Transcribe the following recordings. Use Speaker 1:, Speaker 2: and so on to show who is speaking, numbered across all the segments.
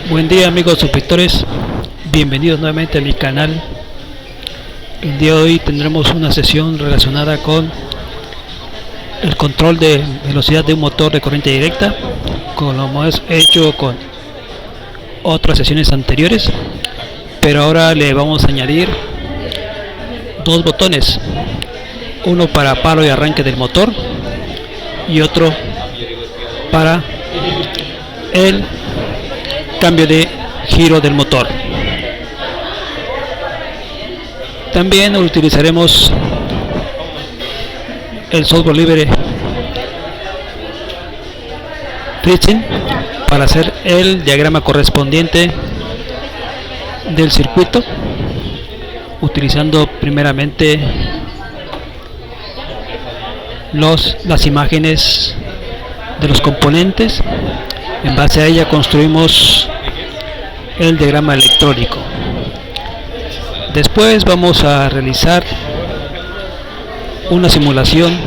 Speaker 1: Buen día amigos suscriptores, bienvenidos nuevamente a mi canal. El día de hoy tendremos una sesión relacionada con el control de velocidad de un motor de corriente directa, como lo hemos hecho con otras sesiones anteriores, pero ahora le vamos a añadir dos botones, uno para paro y arranque del motor y otro para el cambio de giro del motor. También utilizaremos el software libre Fritzing para hacer el diagrama correspondiente del circuito, utilizando primeramente las imágenes de los componentes. En base a ella construimos el diagrama electrónico. Después vamos a realizar una simulación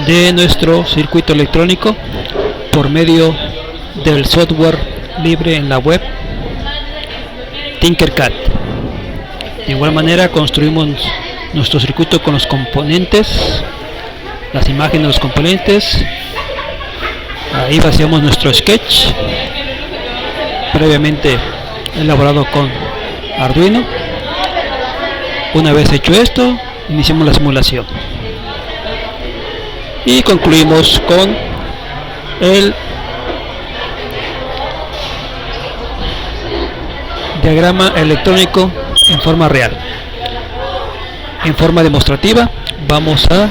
Speaker 1: de nuestro circuito electrónico por medio del software libre en la web Tinkercad. De igual manera construimos nuestro circuito con los componentes, las imágenes de los componentes. Ahí vaciamos nuestro sketch previamente elaborado con Arduino. Una vez hecho esto, iniciamos la simulación y concluimos con el diagrama electrónico en forma real. En forma demostrativa vamos a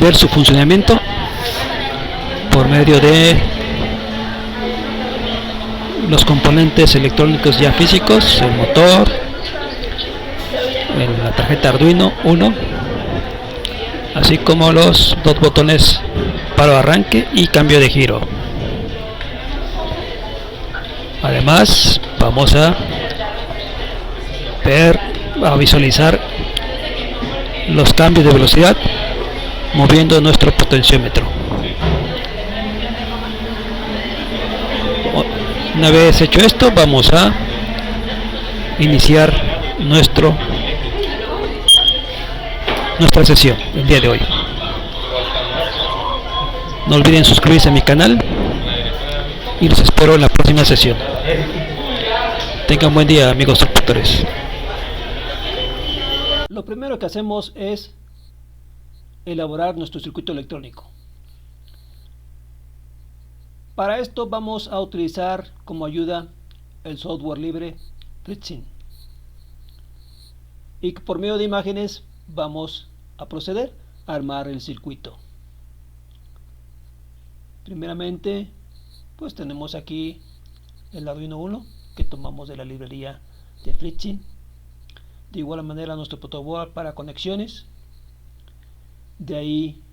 Speaker 1: ver su funcionamiento por medio de los componentes electrónicos ya físicos, el motor, la tarjeta Arduino 1, así como los dos botones para arranque y cambio de giro. Además vamos a visualizar los cambios de velocidad moviendo nuestro potenciómetro. Una vez hecho esto, vamos a iniciar nuestra sesión el día de hoy. No olviden suscribirse a mi canal y los espero en la próxima sesión. Tengan buen día amigos suscriptores. Lo primero que hacemos es elaborar nuestro circuito electrónico. Para esto vamos a utilizar como ayuda el software libre Fritzing, y por medio de imágenes vamos a proceder a armar el circuito. Primeramente, pues tenemos aquí el Arduino 1 que tomamos de la librería de Fritzing. De igual manera nuestro protoboard para conexiones. De ahí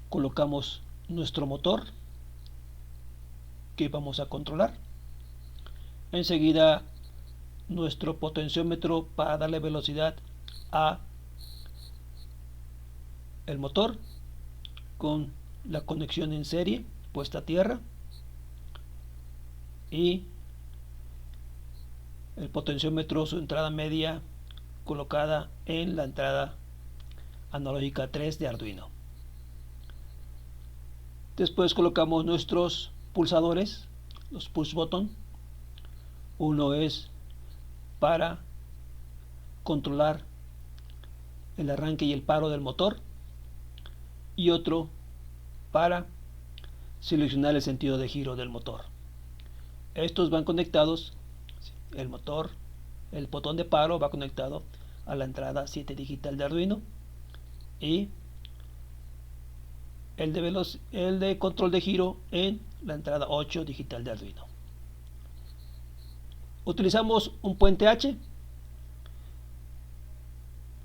Speaker 1: colocamos nuestro motor que vamos a controlar. Enseguida nuestro potenciómetro para darle velocidad a el motor con la conexión en serie puesta a tierra, y el potenciómetro, su entrada media colocada en la entrada analógica 3 de Arduino. Después colocamos nuestros pulsadores, los push button. Uno es para controlar el arranque y el paro del motor, y otro para seleccionar el sentido de giro del motor. Estos van conectados, el motor, el botón de paro va conectado a la entrada 7 digital de Arduino, y el de control de giro en la entrada 8 digital de Arduino. Utilizamos un puente H.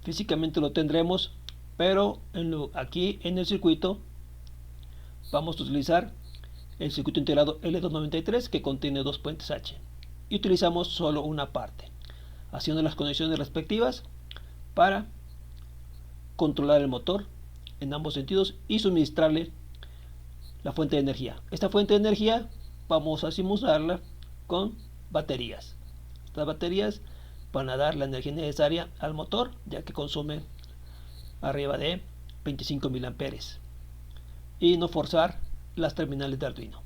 Speaker 1: Físicamente lo tendremos, pero aquí en el circuito vamos a utilizar el circuito integrado L293 que contiene dos puentes H, y utilizamos solo una parte, haciendo las conexiones respectivas para controlar el motor en ambos sentidos y suministrarle la fuente de energía. Esta fuente de energía vamos a simularla con baterías. Estas baterías van a dar la energía necesaria al motor, ya que consume arriba de 25 mil amperes, y no forzar las terminales de Arduino.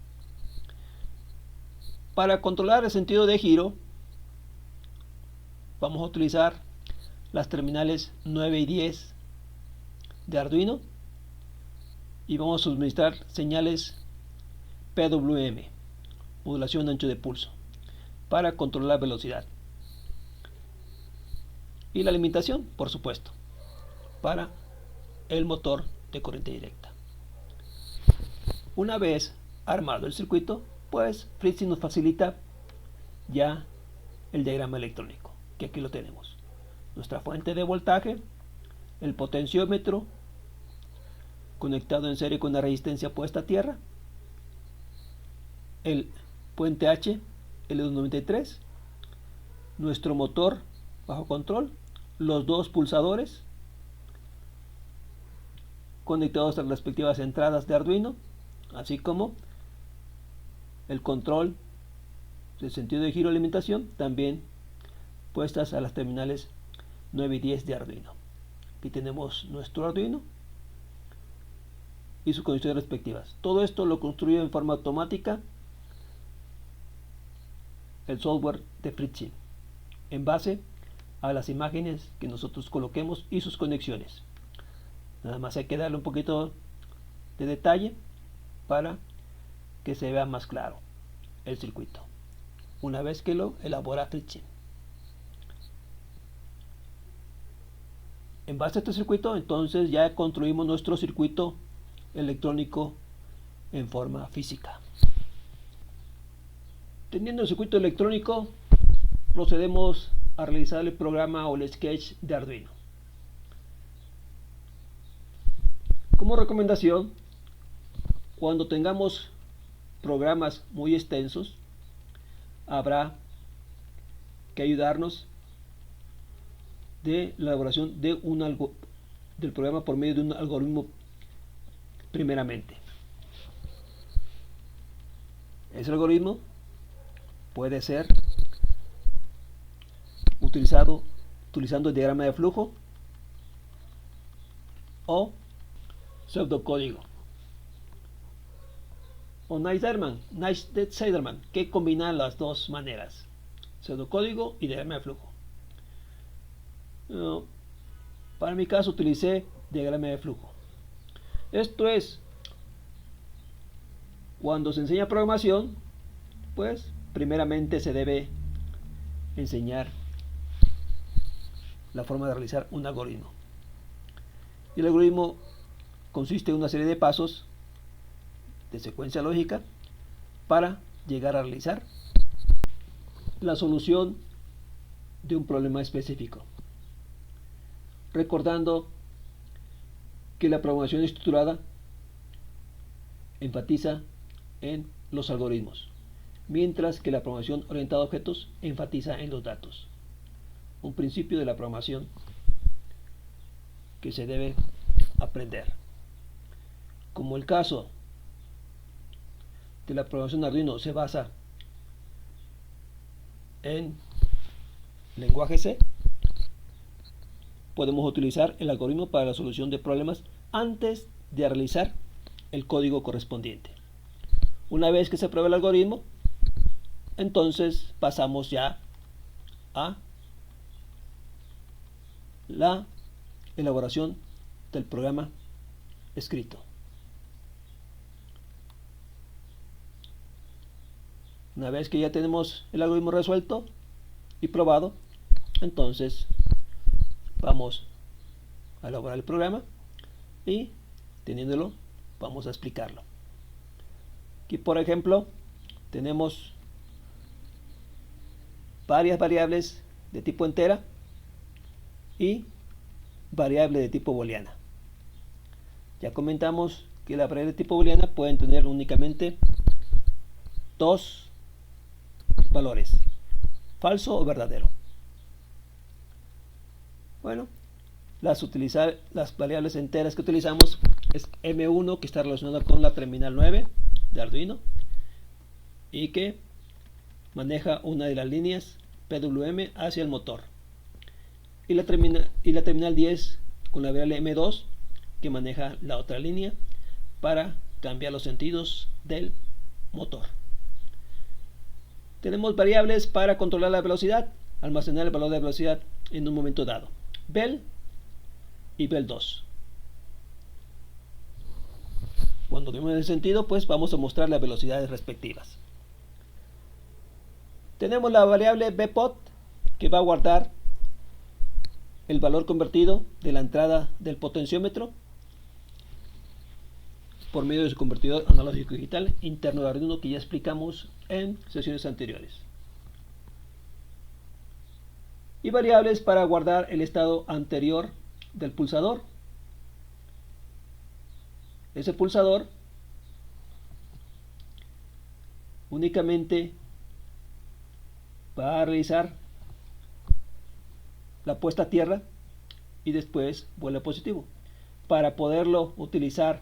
Speaker 1: Para controlar el sentido de giro vamos a utilizar las terminales 9 y 10 de Arduino y vamos a suministrar señales PWM, modulación de ancho de pulso, para controlar la velocidad y la alimentación, por supuesto, para el motor de corriente directa. Una vez armado el circuito, pues Fritzing nos facilita ya el diagrama electrónico, que aquí lo tenemos: nuestra fuente de voltaje, el potenciómetro conectado en serie con la resistencia puesta a tierra, el puente H L293, nuestro motor bajo control, los dos pulsadores conectados a las respectivas entradas de Arduino, así como el control del sentido de giro de alimentación, también puestas a las terminales 9 y 10 de Arduino. Aquí tenemos nuestro Arduino y sus conexiones respectivas. Todo esto lo construye en forma automática el software de Fritzing, en base a las imágenes que nosotros coloquemos y sus conexiones. Nada más hay que darle un poquito de detalle para que se vea más claro el circuito, una vez que lo elabora Fritzing. En base a este circuito, entonces ya construimos nuestro circuito electrónico en forma física. Teniendo el circuito electrónico, procedemos a realizar el programa o el sketch de Arduino. Como recomendación, cuando tengamos programas muy extensos, habrá que ayudarnos de la elaboración de del programa por medio de un algoritmo primeramente. Ese algoritmo puede ser utilizando el diagrama de flujo o pseudocódigo o Nash-Zederman, que combina las dos maneras, pseudocódigo y diagrama de flujo. Para mi caso utilicé diagrama de flujo. Esto es, cuando se enseña programación, pues primeramente se debe enseñar la forma de realizar un algoritmo. Y el algoritmo consiste en una serie de pasos de secuencia lógica para llegar a realizar la solución de un problema específico. Recordando que la programación estructurada enfatiza en los algoritmos, mientras que la programación orientada a objetos enfatiza en los datos. Un principio de la programación que se debe aprender. Como el caso de la programación Arduino se basa en lenguaje C, podemos utilizar el algoritmo para la solución de problemas antes de realizar el código correspondiente. Una vez que se prueba el algoritmo, entonces pasamos ya a la elaboración del programa escrito. Una vez que ya tenemos el algoritmo resuelto y probado, entonces vamos a elaborar el programa y, teniéndolo, vamos a explicarlo. Aquí, por ejemplo, tenemos varias variables de tipo entera y variable de tipo booleana. Ya comentamos que la variable de tipo booleana pueden tener únicamente dos valores, falso o verdadero. Bueno, las variables enteras que utilizamos es M1, que está relacionada con la terminal 9 de Arduino, y que maneja una de las líneas PWM hacia el motor, y la terminal 10 con la variable M2 que maneja la otra línea para cambiar los sentidos del motor. Tenemos variables para controlar la velocidad, almacenar el valor de velocidad en un momento dado, vel y vel2. Cuando tenemos el sentido, pues vamos a mostrar las velocidades respectivas. Tenemos la variable bpot que va a guardar el valor convertido de la entrada del potenciómetro por medio de su convertidor analógico digital interno de Arduino, que ya explicamos en sesiones anteriores. Y variables para guardar el estado anterior del pulsador. Ese pulsador únicamente va a realizar la puesta a tierra y después vuelve a positivo. Para poderlo utilizar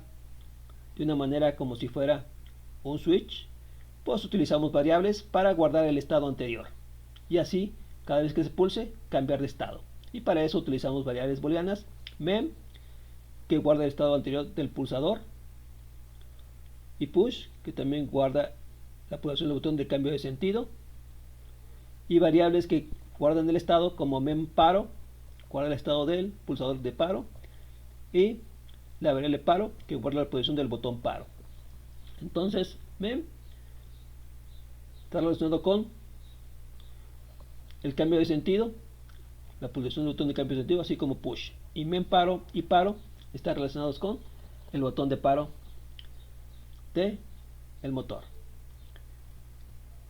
Speaker 1: de una manera como si fuera un switch, pues utilizamos variables para guardar el estado anterior y así cada vez que se pulse cambiar de estado. Y para eso utilizamos variables booleanas, mem que guarda el estado anterior del pulsador, y push que también guarda la pulsación del botón de cambio de sentido, y variables que guardan el estado como mem paro, guarda el estado del pulsador de paro, y la variable paro que guarda la posición del botón paro. Entonces mem está relacionado con el cambio de sentido, la pulsación del botón de cambio de sentido, así como push. Y mem paro y paro están relacionados con el botón de paro de el motor.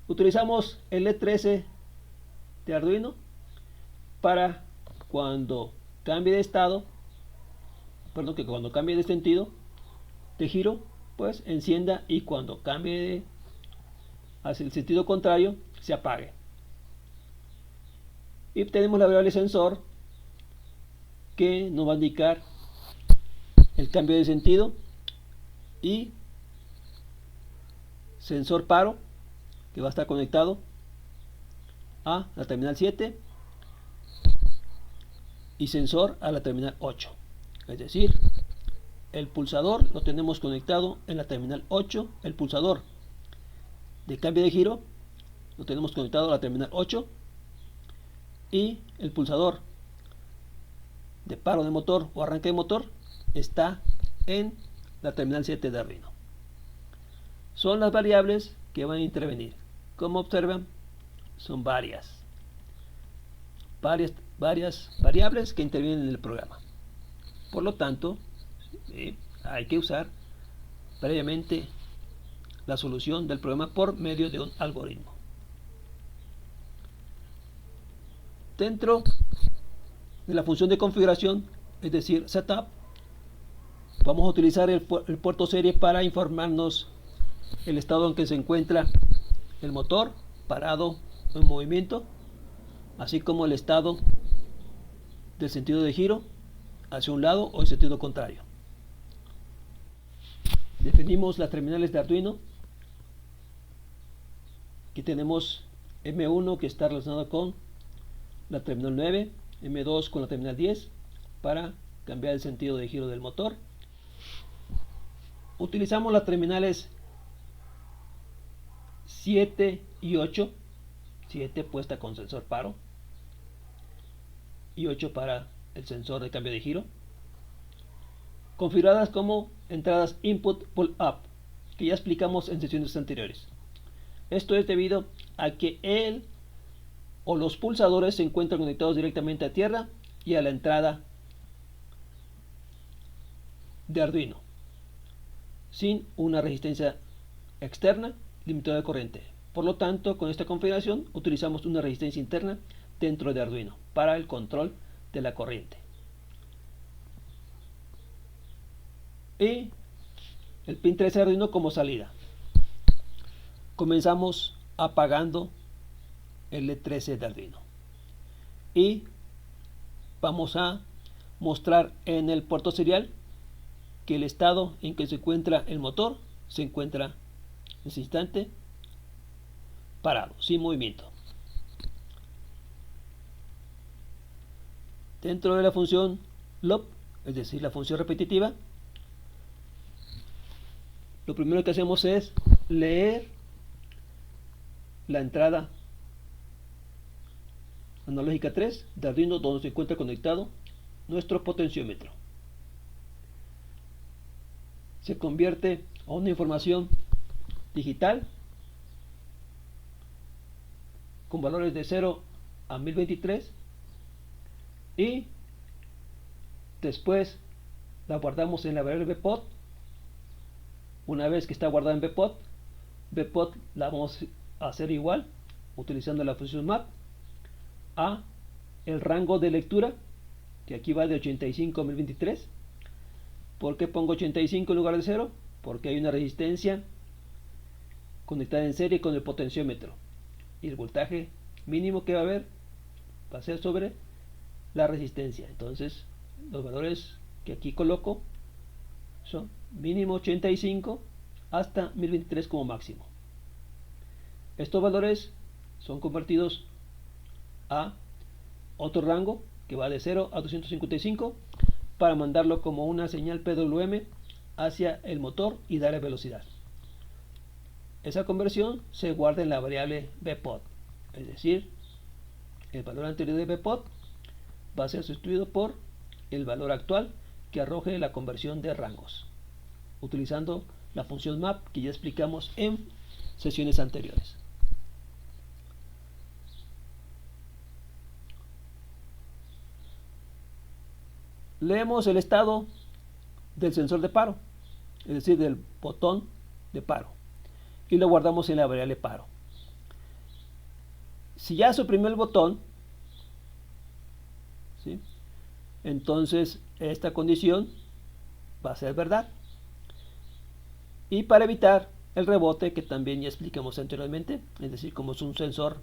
Speaker 1: Utilizamos el LED13 de Arduino para cuando cambie de estado, que cuando cambie de sentido de giro, pues encienda, y cuando cambie hacia el sentido contrario se apague. Y tenemos la variable sensor que nos va a indicar el cambio de sentido, y sensor paro que va a estar conectado a la terminal 7 y sensor a la terminal 8. Es decir, el pulsador lo tenemos conectado en la terminal 8, el pulsador de cambio de giro lo tenemos conectado a la terminal 8, y el pulsador de paro de motor o arranque de motor está en la terminal 7 de Arduino. Son las variables que van a intervenir. Como observan, son varias variables que intervienen en el programa. Por lo tanto, hay que usar previamente la solución del problema por medio de un algoritmo. Dentro de la función de configuración, es decir, setup, vamos a utilizar el puerto serie para informarnos el estado en que se encuentra el motor, parado o en movimiento, así como el estado del sentido de giro hacia un lado o en sentido contrario. Definimos las terminales de Arduino, que tenemos M1 que está relacionado con la terminal 9, M2 con la terminal 10 para cambiar el sentido de giro del motor. Utilizamos las terminales 7 y 8, 7 puesta con sensor paro y 8 para el sensor de cambio de giro, configuradas como entradas input pull up, que ya explicamos en sesiones anteriores. Esto es debido a que él o los pulsadores se encuentran conectados directamente a tierra y a la entrada de Arduino, sin una resistencia externa limitador de corriente. Por lo tanto, con esta configuración utilizamos una resistencia interna dentro de Arduino para el control de la corriente. Y el pin 13 de Arduino como salida. Comenzamos apagando el LED13 de Arduino y vamos a mostrar en el puerto serial que el estado en que se encuentra el motor se encuentra en ese instante parado, sin movimiento. Dentro de la función loop, es decir, la función repetitiva, lo primero que hacemos es leer la entrada analógica 3 de Arduino, donde se encuentra conectado nuestro potenciómetro. Se convierte a una información digital con valores de 0 a 1023 y después la guardamos en la variable bpod. Una vez que está guardada en bpod la vamos a hacer igual utilizando la función map a el rango de lectura, que aquí va de 85 a 1023. ¿Por qué pongo 85 en lugar de 0? Porque hay una resistencia conectada en serie con el potenciómetro y el voltaje mínimo que va a haber va a ser sobre la resistencia. Entonces los valores que aquí coloco son mínimo 85 hasta 1023 como máximo. Estos valores son convertidos a otro rango que va de 0 a 255 para mandarlo como una señal PWM hacia el motor y darle velocidad. Esa conversión se guarda en la variable bpod, es decir, el valor anterior de bpod va a ser sustituido por el valor actual que arroje la conversión de rangos, utilizando la función map que ya explicamos en sesiones anteriores. Leemos el estado del sensor de paro, es decir, del botón de paro, y lo guardamos en la variable paro. Si ya suprimió el botón, ¿sí?, entonces esta condición va a ser verdad. Y para evitar el rebote, que también ya explicamos anteriormente, es decir, como es un sensor,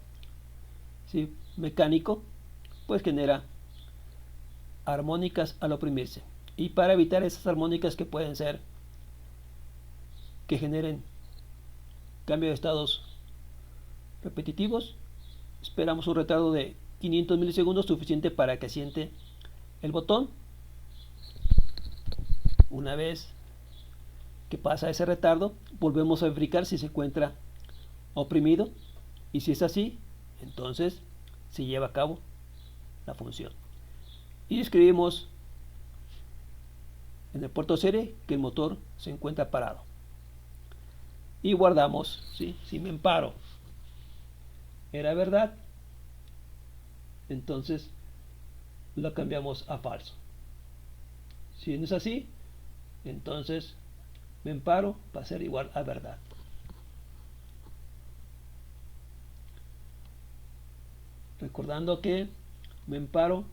Speaker 1: ¿sí?, mecánico, pues genera armónicas al oprimirse. Y para evitar esas armónicas que pueden ser que generen cambio de estados repetitivos, esperamos un retardo de 500 milisegundos, suficiente para que asiente el botón. Una vez que pasa ese retardo, volvemos a verificar si se encuentra oprimido, y si es así, entonces se lleva a cabo la función. Y escribimos en el puerto serie que el motor se encuentra parado. Y guardamos, ¿sí?, si me paro era verdad, entonces lo cambiamos a falso. Si no es así, entonces me paro va a ser igual a verdad. Recordando que me paro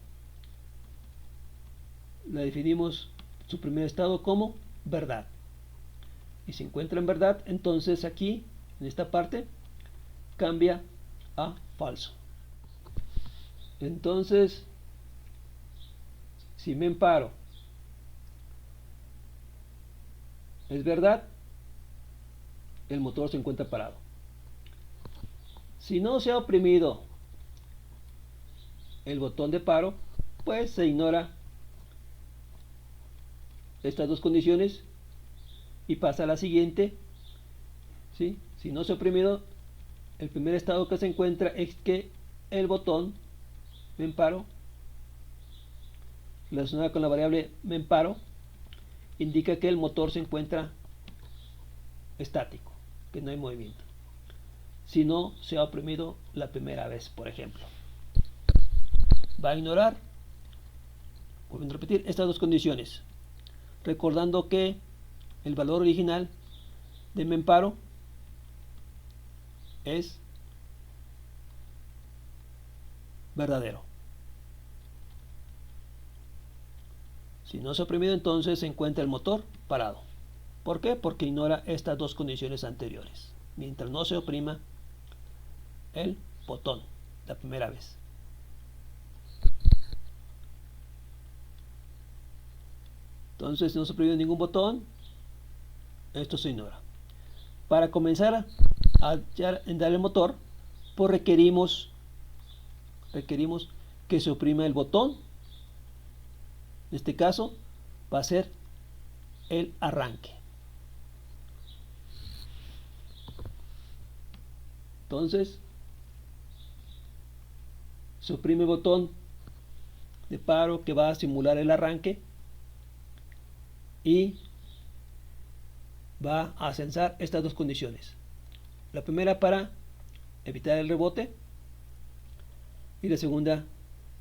Speaker 1: la definimos su primer estado como verdad, y si encuentra en verdad, entonces aquí en esta parte cambia a falso. Entonces, si me paro es verdad, el motor se encuentra parado. Si no se ha oprimido el botón de paro, pues se ignora estas dos condiciones y pasa a la siguiente, ¿sí? Si no se ha oprimido, el primer estado que se encuentra es que el botón memparo, relacionado con la variable memparo, indica que el motor se encuentra estático, que no hay movimiento. Si no se ha oprimido la primera vez, por ejemplo, va a ignorar, volviendo a repetir, estas dos condiciones, recordando que el valor original de memparo es verdadero. Si no se ha oprimido, entonces se encuentra el motor parado. ¿Por qué? Porque ignora estas dos condiciones anteriores, mientras no se oprima el botón la primera vez. Entonces, si no se oprime ningún botón, esto se ignora. Para comenzar a dar el motor, pues requerimos que se oprima el botón. En este caso va a ser el arranque. Entonces se oprime el botón de paro que va a simular el arranque y va a censar estas dos condiciones. La primera para evitar el rebote y la segunda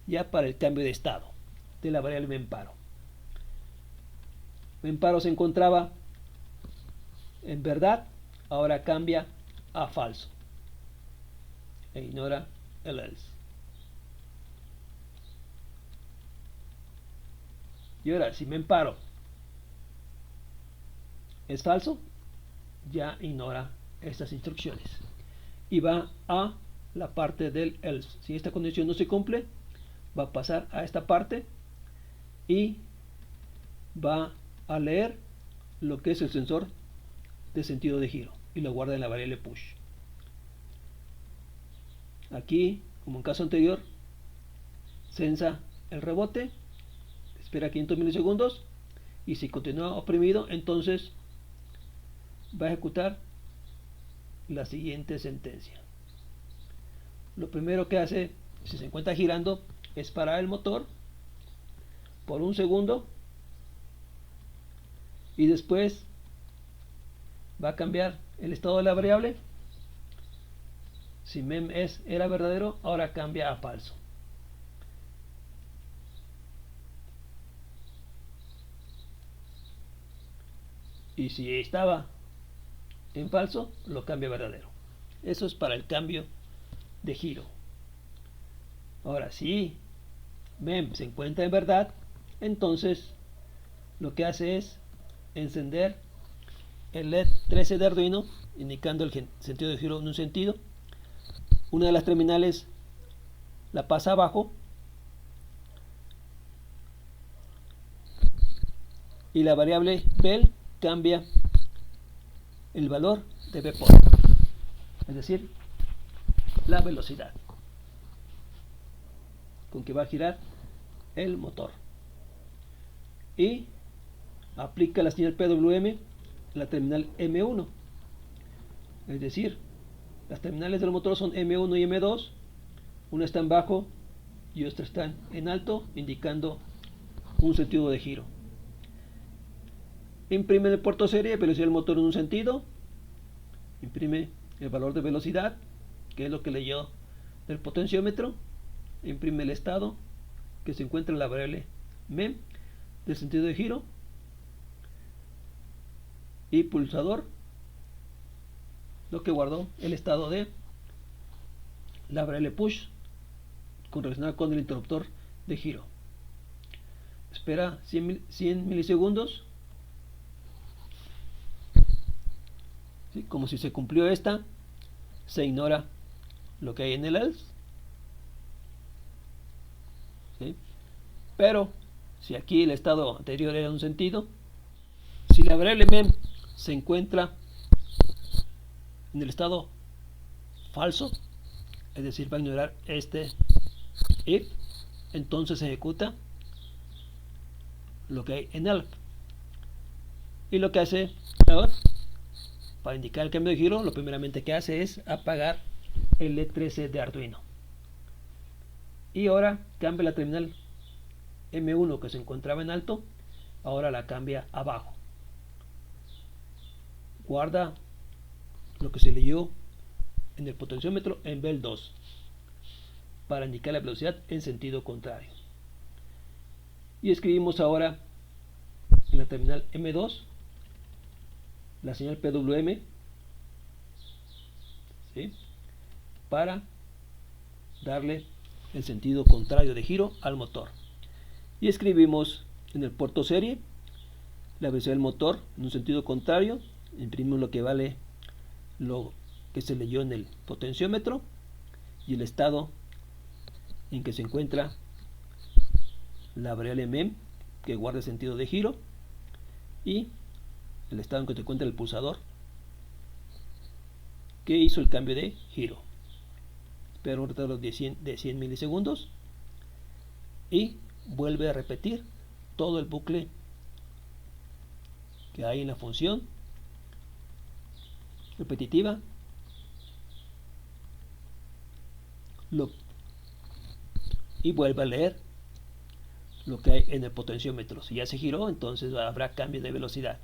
Speaker 1: ya para el cambio de estado de la variable memParo. MemParo se encontraba en verdad, ahora cambia a falso e ignora el else. Y ahora si memParo es falso, ya ignora estas instrucciones y va a la parte del else. Si esta condición no se cumple, va a pasar a esta parte y va a leer lo que es el sensor de sentido de giro y lo guarda en la variable push. Aquí, como en caso anterior, censa el rebote, espera 500 milisegundos y si continúa oprimido, entonces va a ejecutar la siguiente sentencia. Lo primero que hace, si se encuentra girando, es parar el motor por un segundo y después va a cambiar el estado de la variable. Si mem era verdadero, ahora cambia a falso. Y si estaba en falso, lo cambia a verdadero. Eso es para el cambio de giro. Ahora, si mem se encuentra en verdad, entonces lo que hace es encender el LED 13 de Arduino, indicando el sentido de giro en un sentido. Una de las terminales la pasa abajo y la variable bel cambia el valor de bpod, es decir, la velocidad con que va a girar el motor, y aplica la señal PWM en la terminal M1, es decir, las terminales del motor son M1 y M2, una está en bajo y otra está en alto, indicando un sentido de giro. Imprime el puerto serie velocidad del motor en un sentido, imprime el valor de velocidad, que es lo que leyó del potenciómetro, imprime el estado que se encuentra en la variable mem del sentido de giro, y pulsador, lo que guardó el estado de la variable push relacionada con el interruptor de giro. Espera 100 milisegundos, ¿sí? Como si se cumplió esta, se ignora lo que hay en el else, ¿sí? Pero si aquí el estado anterior era un sentido, si la variable mem se encuentra en el estado falso, es decir, va a ignorar este if, entonces se ejecuta lo que hay en elf. Y lo que hace para indicar el cambio de giro, lo primeramente que hace es apagar el LED13 de Arduino. Y ahora cambia la terminal M1 que se encontraba en alto, ahora la cambia abajo. Guarda lo que se leyó en el potenciómetro en bel 2 para indicar la velocidad en sentido contrario. Y escribimos ahora en la terminal M2 la señal PWM, ¿sí?, para darle el sentido contrario de giro al motor. Y escribimos en el puerto serie la velocidad del motor en un sentido contrario, imprimimos lo que vale lo que se leyó en el potenciómetro y el estado en que se encuentra la variable mem que guarda el sentido de giro y el estado en que se encuentra el pulsador que hizo el cambio de giro. espera un retardo de 100 milisegundos y vuelve a repetir todo el bucle que hay en la función repetitiva loop y vuelve a leer lo que hay en el potenciómetro. Si ya se giró, entonces habrá cambio de velocidad.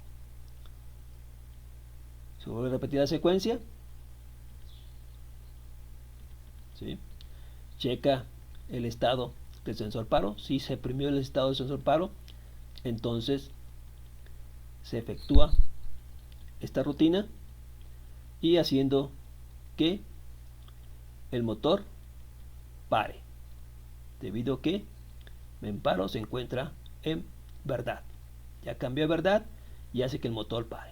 Speaker 1: Se vuelve a repetir la secuencia, ¿sí? Checa el estado del sensor paro. Si se oprimió el estado del sensor paro, entonces se efectúa esta rutina y haciendo que el motor pare, debido a que en paro se encuentra en verdad. Ya cambió a verdad y hace que el motor pare.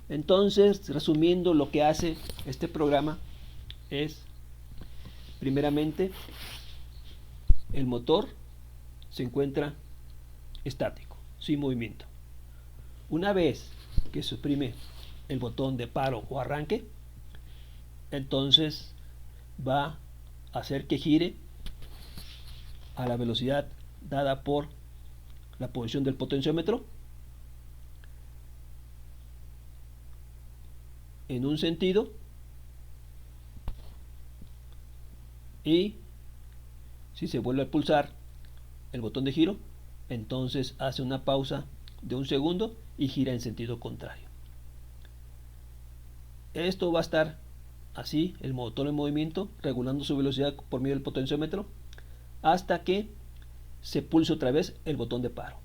Speaker 1: Entonces, resumiendo, lo que hace este programa es, primeramente, el motor se encuentra estático, sin movimiento. Una vez que se oprime el botón de paro o arranque, entonces va a hacer que gire a la velocidad dada por la posición del potenciómetro en un sentido, y si se vuelve a pulsar el botón de giro, entonces hace una pausa de un segundo y gira en sentido contrario. Esto va a estar así, el motor en movimiento, regulando su velocidad por medio del potenciómetro, hasta que se pulse otra vez el botón de paro.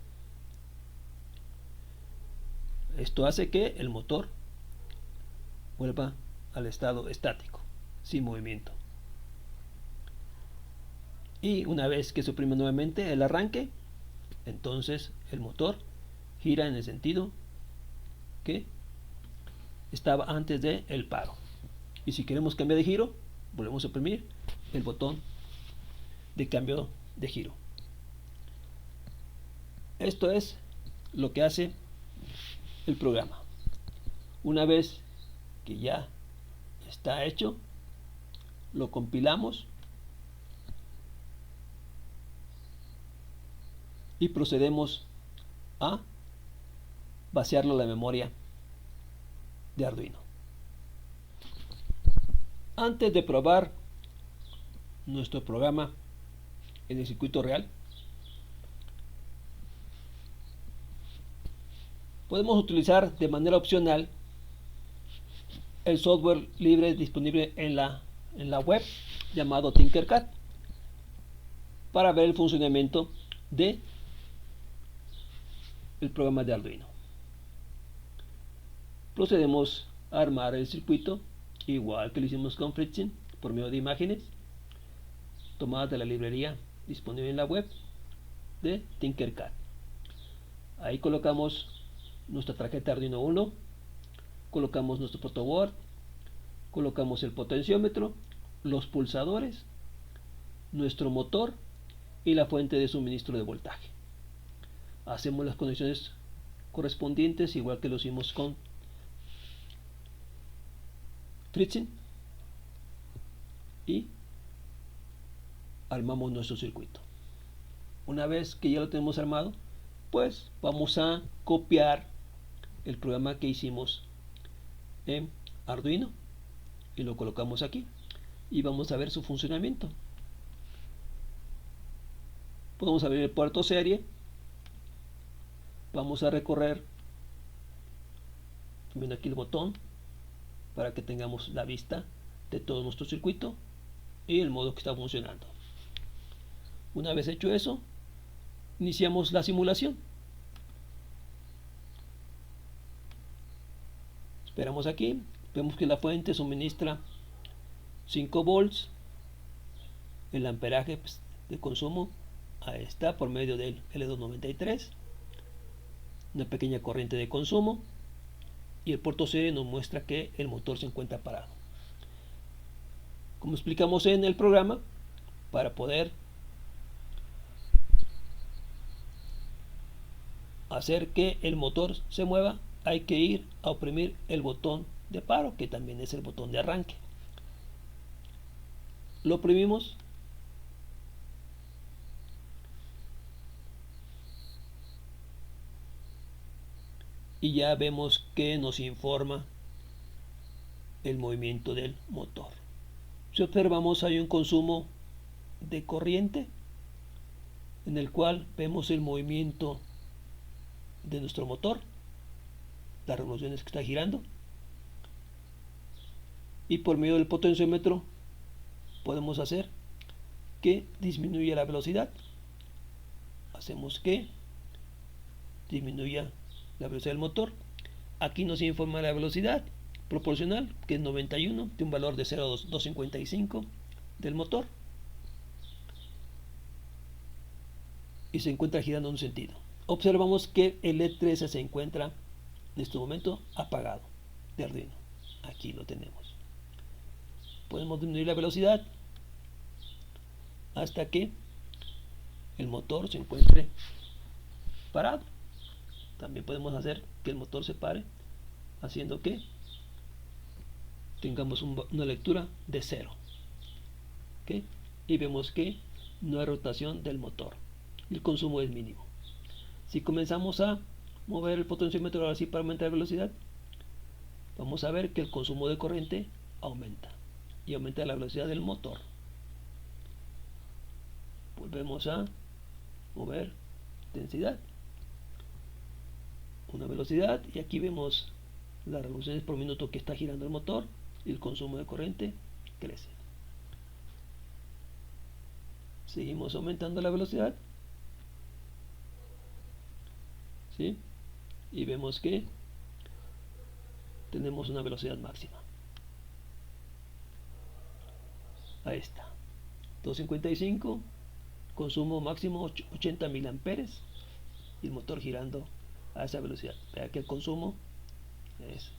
Speaker 1: Esto hace que el motor vuelva al estado estático, sin movimiento. Y una vez que se oprime nuevamente el arranque, entonces el motor gira en el sentido que estaba antes del paro. Y si queremos cambiar de giro, volvemos a oprimir el botón de cambio de giro. Esto es lo que hace el programa. Una vez que ya está hecho, lo compilamos y procedemos a vaciarlo a la memoria de Arduino. Antes de probar nuestro programa en el circuito real, podemos utilizar de manera opcional el software libre disponible en la web llamado Tinkercad para ver el funcionamiento de el programa de Arduino. Procedemos a armar el circuito igual que lo hicimos con Fritzing, por medio de imágenes tomadas de la librería disponible en la web de Tinkercad. Ahí colocamos nuestra tarjeta Arduino Uno, colocamos nuestro protoboard, colocamos el potenciómetro, los pulsadores, nuestro motor y la fuente de suministro de voltaje. Hacemos las conexiones correspondientes igual que lo hicimos con Fritzing y armamos nuestro circuito. Una vez que ya lo tenemos armado, pues vamos a copiar el programa que hicimos en Arduino y lo colocamos aquí y vamos a ver su funcionamiento. Podemos abrir el puerto serie, vamos a recorrer también aquí el botón para que tengamos la vista de todo nuestro circuito y el modo que está funcionando. Una vez hecho eso, iniciamos la simulación. Esperamos aquí, vemos que la fuente suministra 5 volts, el amperaje de consumo ahí está por medio del L293, una pequeña corriente de consumo y el puerto serie nos muestra que el motor se encuentra parado. Como explicamos en el programa, para poder hacer que el motor se mueva hay que ir a oprimir el botón de paro, que también es el botón de arranque. Lo oprimimos y ya vemos que nos informa el movimiento del motor. Si observamos, hay un consumo de corriente en el cual vemos el movimiento de nuestro motor, las revoluciones que está girando, y por medio del potenciómetro podemos hacer que disminuya la velocidad. Hacemos que disminuya la velocidad del motor. Aquí nos informa la velocidad proporcional, que es 91, de un valor de 0,255 del motor, y se encuentra girando en un sentido. Observamos que el LED 13 se encuentra en este momento apagado de Arduino. Aquí lo tenemos. Podemos disminuir la velocidad hasta que el motor se encuentre parado. También podemos hacer que el motor se pare, haciendo que tengamos una lectura de 0. ¿Okay? Y vemos que no hay rotación del motor. El consumo es mínimo. Si comenzamos a mover el potenciómetro así para aumentar la velocidad, vamos a ver que el consumo de corriente aumenta y aumenta la velocidad del motor. Volvemos a mover densidad, una velocidad, y aquí vemos las revoluciones por minuto que está girando el motor y el consumo de corriente crece. Seguimos aumentando la velocidad, ¿sí? Y vemos que tenemos una velocidad máxima. Ahí está, 255, consumo máximo 80 miliamperes y el motor girando a esa velocidad. Vea que el consumo es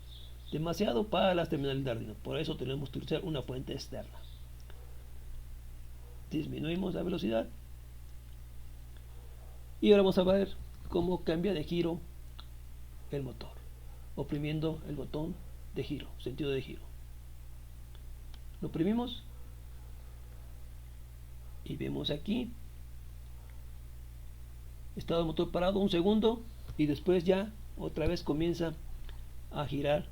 Speaker 1: demasiado para las terminales de Arduino, por eso tenemos que utilizar una fuente externa. Disminuimos la velocidad y ahora vamos a ver cómo cambia de giro el motor, oprimiendo el botón de giro, sentido de giro. Lo oprimimos y vemos aquí estado el motor parado un segundo y después ya otra vez comienza a girar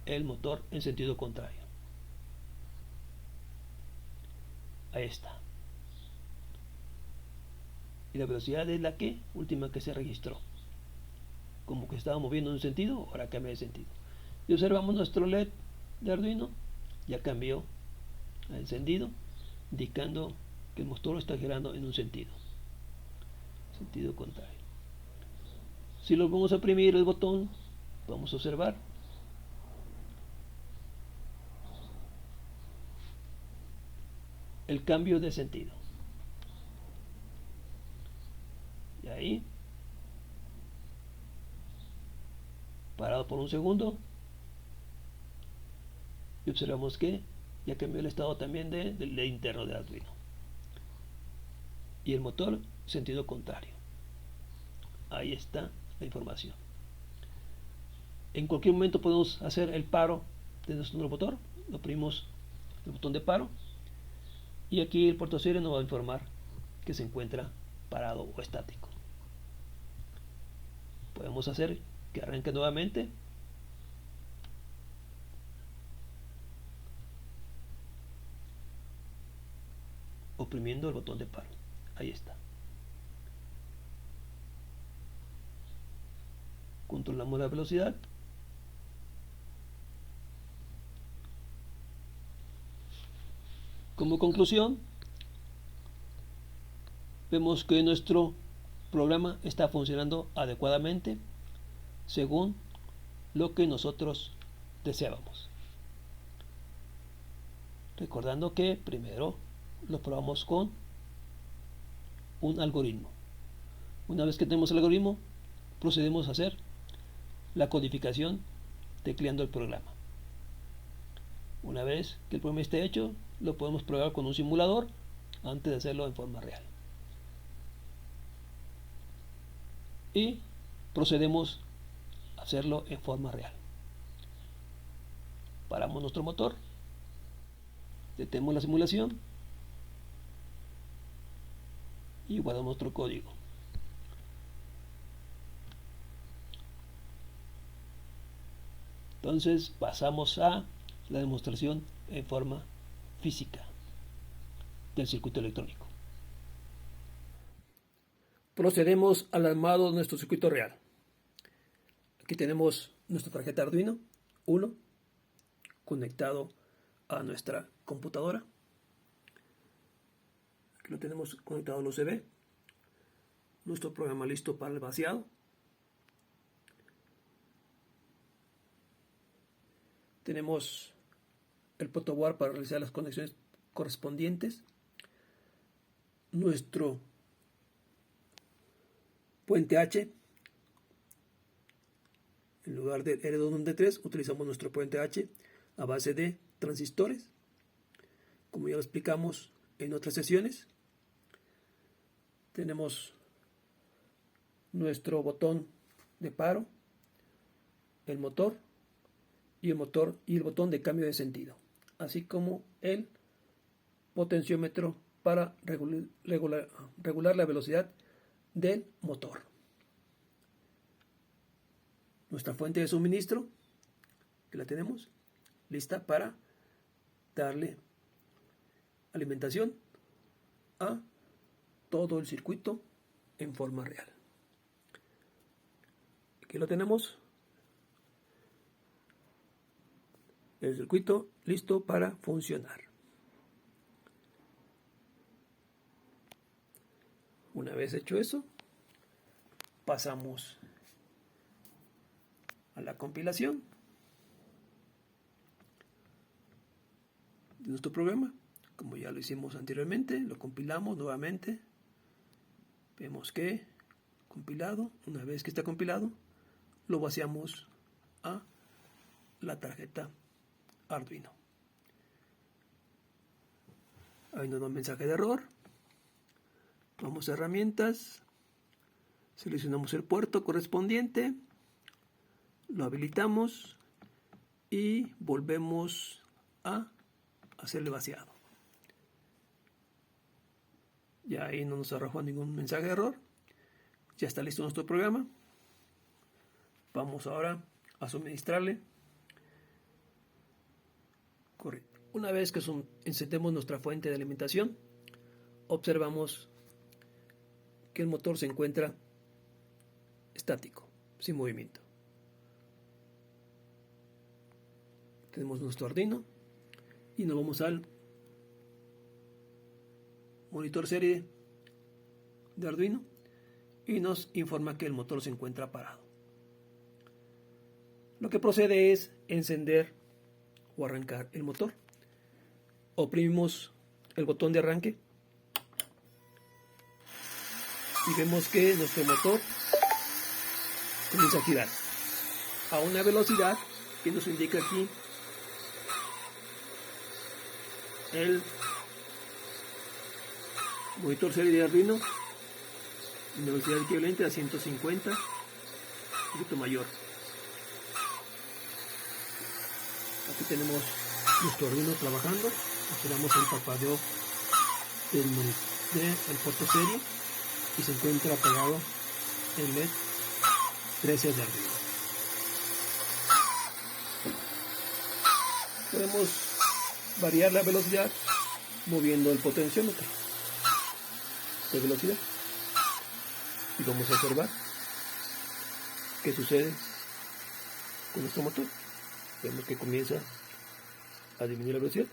Speaker 1: el motor en sentido contrario. Ahí está. Y la velocidad es la última que se registró. Como que estaba moviendo en un sentido, ahora cambia de sentido. Y observamos nuestro LED de Arduino, ya cambió a encendido, indicando que el motor está girando en un sentido contrario. Si lo vamos a oprimir el botón, vamos a observar el cambio de sentido. Y ahí, parado por un segundo, y observamos que ya cambió el estado también del LED interno de Arduino. Y el motor, sentido contrario. Ahí está la información. En cualquier momento podemos hacer el paro de nuestro motor. Lo oprimimos el botón de paro y aquí el portaserie nos va a informar que se encuentra parado o estático. Podemos hacer que arranque nuevamente, oprimiendo el botón de paro. Ahí está. Controlamos la velocidad. Como conclusión, vemos que nuestro programa está funcionando adecuadamente según lo que nosotros deseábamos. Recordando que primero lo probamos con un algoritmo. Una vez que tenemos el algoritmo, procedemos a hacer la codificación tecleando el programa. Una vez que el programa esté hecho, lo podemos probar con un simulador antes de hacerlo en forma real. Y procedemos a hacerlo en forma real. Paramos nuestro motor Detenemos la simulación y guardamos nuestro código. Entonces pasamos a la demostración en forma física del circuito electrónico. Procedemos al armado de nuestro circuito real. Aquí tenemos nuestra tarjeta Arduino 1 conectado a nuestra computadora. Aquí lo tenemos conectado al USB. Nuestro programa listo para el vaciado. Tenemos el protoboard para realizar las conexiones correspondientes. Nuestro puente H. En lugar del R293 utilizamos nuestro puente H a base de transistores, como ya lo explicamos en otras sesiones. Tenemos nuestro botón de paro, el motor y el botón de cambio de sentido, así como el potenciómetro para regular la velocidad del motor. Nuestra fuente de suministro, que la tenemos lista para darle alimentación a todo el circuito en forma real. Aquí lo tenemos, el circuito listo para funcionar. Una vez hecho eso, pasamos a la compilación de nuestro programa. Como ya lo hicimos anteriormente, lo compilamos nuevamente. Vemos que compilado. Una vez que está compilado, lo vaciamos a la tarjeta Arduino. Ahí nos da un mensaje de error. Vamos a herramientas, seleccionamos el puerto correspondiente, lo habilitamos y volvemos a hacerle vaciado. Ya ahí no nos arrojó ningún mensaje de error. Ya está listo nuestro programa. Vamos ahora a suministrarle corriente. Una vez que encendemos nuestra fuente de alimentación, observamos que el motor se encuentra estático, sin movimiento. Tenemos nuestro Arduino y nos vamos al monitor serie de Arduino y nos informa que el motor se encuentra parado. Lo que procede es encender o arrancar el motor. Oprimimos el botón de arranque y vemos que nuestro motor comienza a girar a una velocidad que nos indica aquí el monitor serie de Arduino, en velocidad equivalente a 150, un poquito mayor. Aquí tenemos nuestro Arduino trabajando. Observamos el parpadeo del puerto serie y se encuentra apagado el LED 13 de Arduino. Podemos variar la velocidad moviendo el potenciómetro de velocidad y vamos a observar qué sucede con nuestro motor. Vemos que comienza a disminuir la velocidad.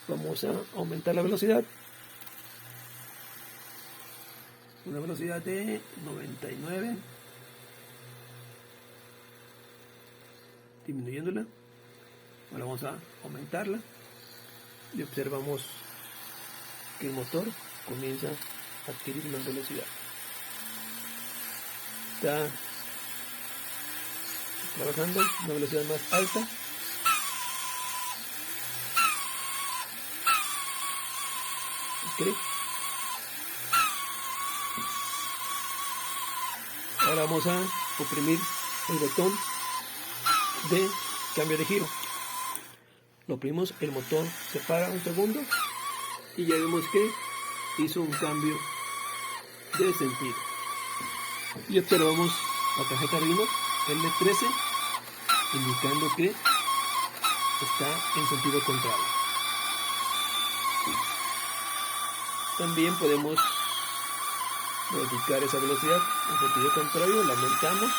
Speaker 1: Vamos a aumentar la velocidad, una velocidad de 99, disminuyéndola. Ahora vamos a aumentarla y observamos que el motor comienza a adquirir más velocidad. Está trabajando a una velocidad más alta. Okay. Ahora vamos a oprimir el botón de cambio de giro. lo oprimimos, el motor se para un segundo y ya vemos que hizo un cambio de sentido. Y observamos la tarjeta Arduino L13 indicando que está en sentido contrario. También podemos modificar esa velocidad en sentido contrario, la aumentamos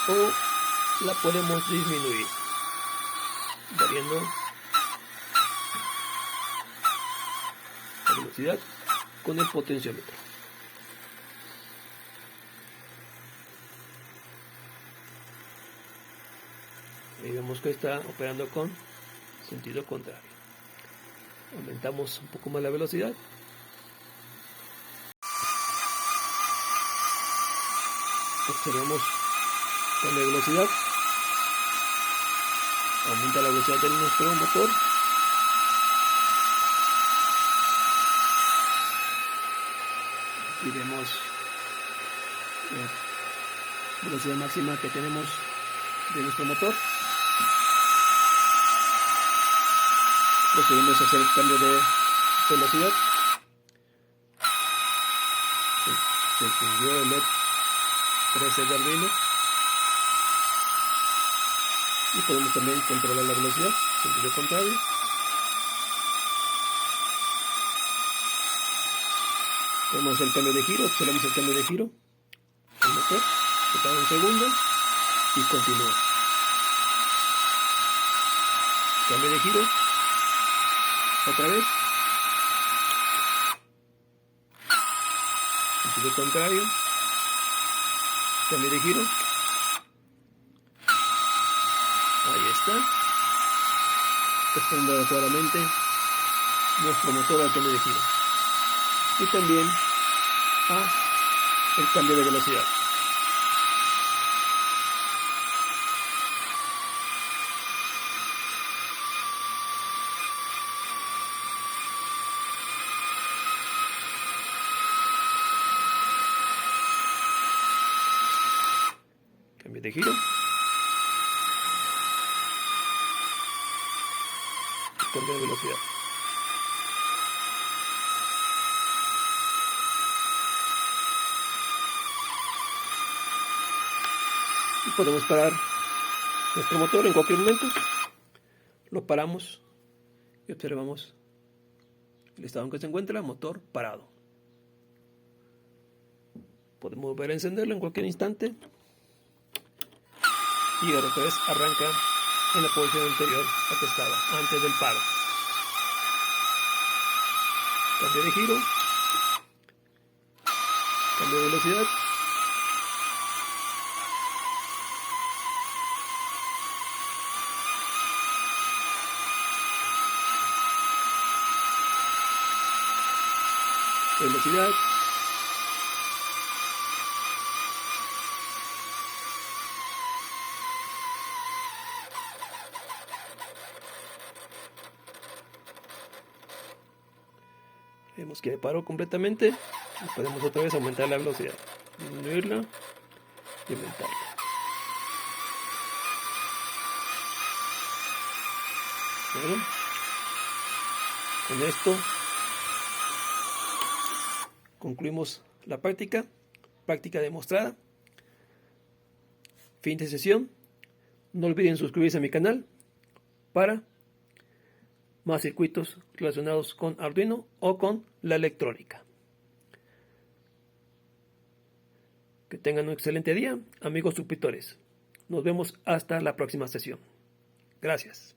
Speaker 1: o la podemos disminuir variando la velocidad con el potenciómetro. Ahí vemos que está operando con sentido contrario. Aumentamos un poco más la velocidad. Observamos con la velocidad. Aumenta la velocidad de nuestro motor. Y vemos la velocidad máxima que tenemos de nuestro motor. Procedemos a hacer el cambio de velocidad. Se encendió el LED 13 de Arduino. Y podemos también controlar la velocidad, sentido contrario. Podemos hacer el cambio de giro, observamos el cambio de giro. El motor se para un segundo y continúa. Cambio de giro. Otra vez. Sentido contrario. Cambio de giro. Ahí está. Respondiendo claramente nuestro motor al cambio de giro. Y también el cambio de velocidad. Cambio de giro. Cambio de velocidad. Y podemos parar nuestro motor en cualquier momento. Lo paramos y observamos el estado en que se encuentra el motor parado. Podemos volver a encenderlo en cualquier instante. Y ahora otra vez arranca en la posición anterior a que estaba antes del paro. Cambio de giro. Cambio de velocidad. Velocidad. Vemos que paró completamente y podemos otra vez aumentar la velocidad, disminuirla y aumentarla. Bueno, con esto concluimos la práctica demostrada. Fin de sesión. No olviden suscribirse a mi canal para más circuitos relacionados con Arduino o con la electrónica. Que tengan un excelente día, amigos suscriptores. Nos vemos hasta la próxima sesión. Gracias.